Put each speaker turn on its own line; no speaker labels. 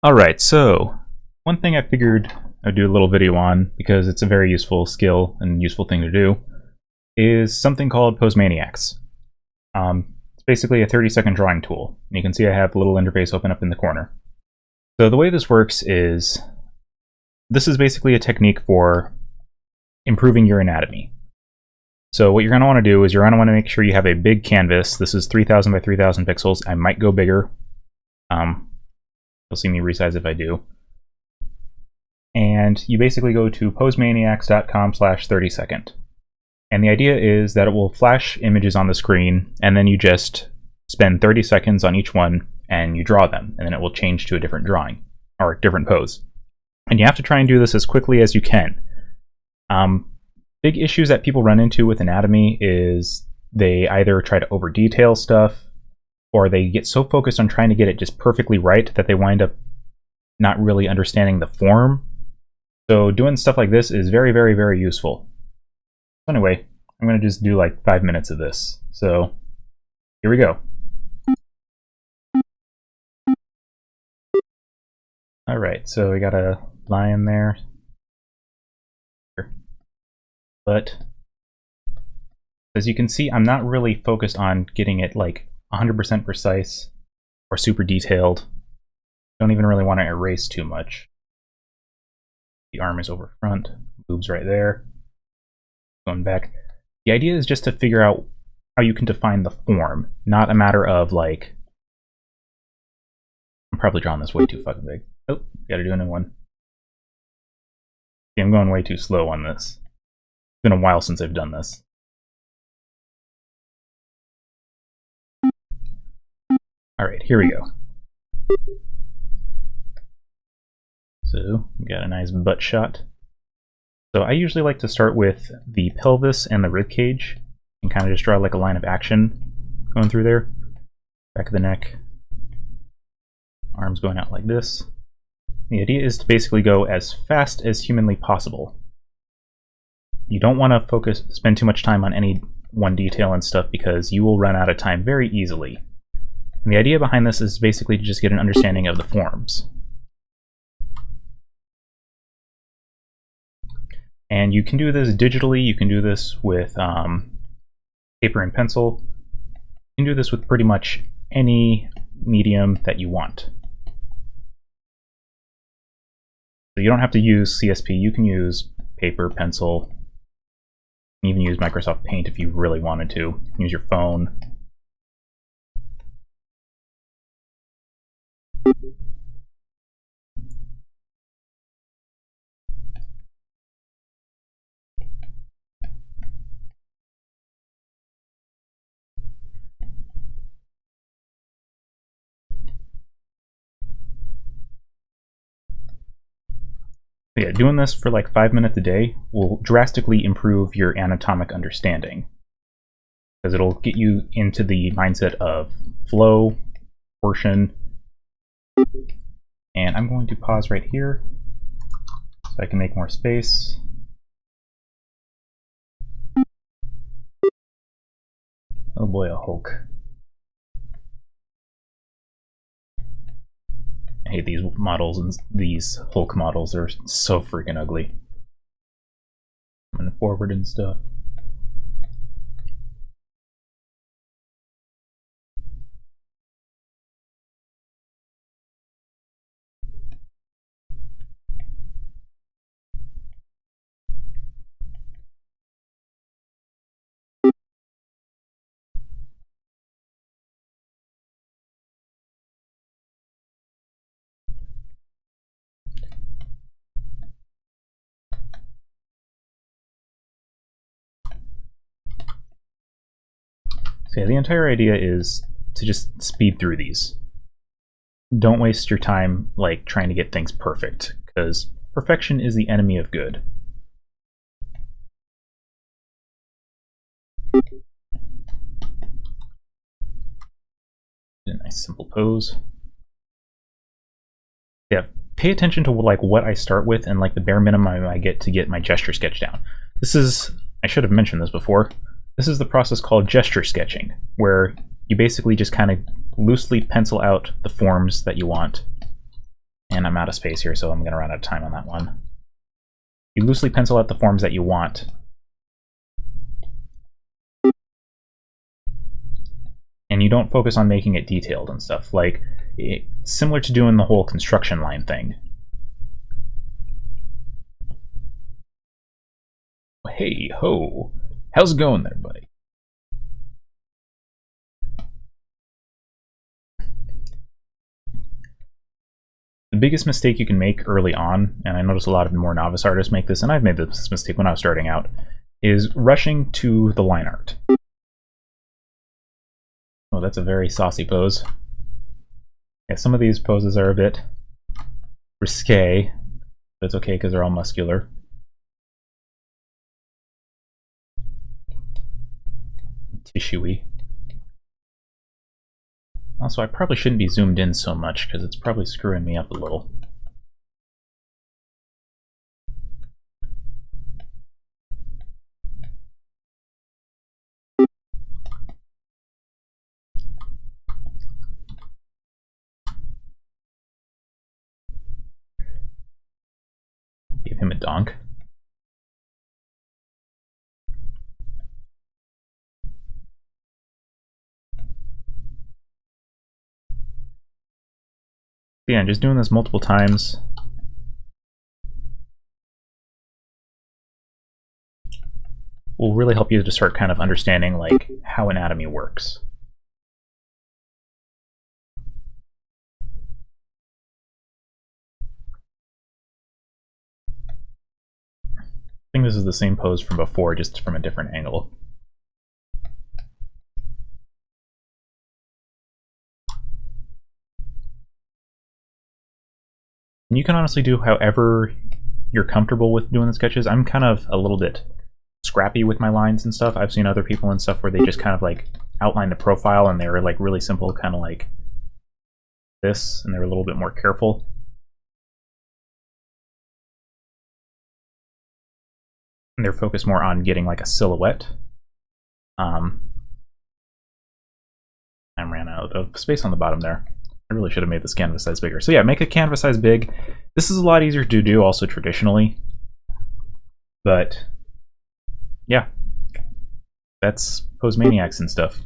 Alright, so one thing I figured I'd do a little video on, because it's a very useful skill and useful thing to do, is something called Posemaniacs. It's basically a 30-second drawing tool. And you can see I have a little interface open up in the corner. So the way this works is, this is basically a technique for improving your anatomy. So what you're going to want to do is you're going to want to make sure you have a big canvas. This is 3000 by 3000 pixels. I might go bigger. You'll see me resize if I do. And you basically go to posemaniacs.com/30second. And the idea is that it will flash images on the screen, and then you just spend 30 seconds on each one, and you draw them, and then it will change to a different drawing, or a different pose. And you have to try and do this as quickly as you can. Big issues that people run into with anatomy is they either try to over-detail stuff, or they get so focused on trying to get it just perfectly right that they wind up not really understanding the form. So doing stuff like this is very, very, very useful. So anyway, I'm going to just do like 5 minutes of this. So here we go. Alright, so we got a lion there. But as you can see, I'm not really focused on getting it like 100% precise or super detailed. Don't even really want to erase too much. The arm is over front, boobs right there. Going back. The idea is just to figure out how you can define the form, not a matter of like... I'm probably drawing this way too fucking big. Oh, gotta do a new one. See, I'm going way too slow on this. It's been a while since I've done this. Alright, here we go. So, we got a nice butt shot. So I usually like to start with the pelvis and the rib cage, and kind of just draw like a line of action going through there. Back of the neck. Arms going out like this. The idea is to basically go as fast as humanly possible. You don't want to spend too much time on any one detail and stuff, because you will run out of time very easily. And the idea behind this is basically to just get an understanding of the forms. And you can do this digitally, you can do this with paper and pencil. You can do this with pretty much any medium that you want. So you don't have to use CSP, you can use paper, pencil, you can even use Microsoft Paint if you really wanted to. You can use your phone. Yeah, doing this for like 5 minutes a day will drastically improve your anatomic understanding, because it'll get you into the mindset of flow, proportion. And I'm going to pause right here so I can make more space. Oh boy, a Hulk. I hate these models, and these Hulk models are so freaking ugly. Coming forward and stuff. So yeah, the entire idea is to just speed through these. Don't waste your time like trying to get things perfect, because perfection is the enemy of good. A nice simple pose. Yeah, pay attention to like what I start with and like the bare minimum I get to get my gesture sketch down. This is, I should have mentioned this before, this is the process called gesture sketching, where you basically just kind of loosely pencil out the forms that you want. And and I'm out of space here, so I'm going to run out of time on that one. You loosely pencil out the forms that you want. And you don't focus on making it detailed and stuff. Like, it's similar to doing the whole construction line thing. Hey ho! How's it going there, buddy? The biggest mistake you can make early on, and I notice a lot of more novice artists make this, and I've made this mistake when I was starting out, is rushing to the line art. Oh, that's a very saucy pose. Yeah, some of these poses are a bit risque, but it's okay because they're all muscular. Tissuey. Also, I probably shouldn't be zoomed in so much because it's probably screwing me up a little. Give him a donk. Yeah, just doing this multiple times will really help you to start kind of understanding like how anatomy works. I think this is the same pose from before, just from a different angle. And you can honestly do however you're comfortable with doing the sketches. I'm kind of a little bit scrappy with my lines and stuff. I've seen other people and stuff where they just kind of like outline the profile and they're like really simple, kind of like this, and they're a little bit more careful. And they're focused more on getting like a silhouette. I ran out of space on the bottom there. I really should have made this canvas size bigger. So yeah, make a canvas size big. This is a lot easier to do also traditionally. But yeah, that's Posemaniacs and stuff.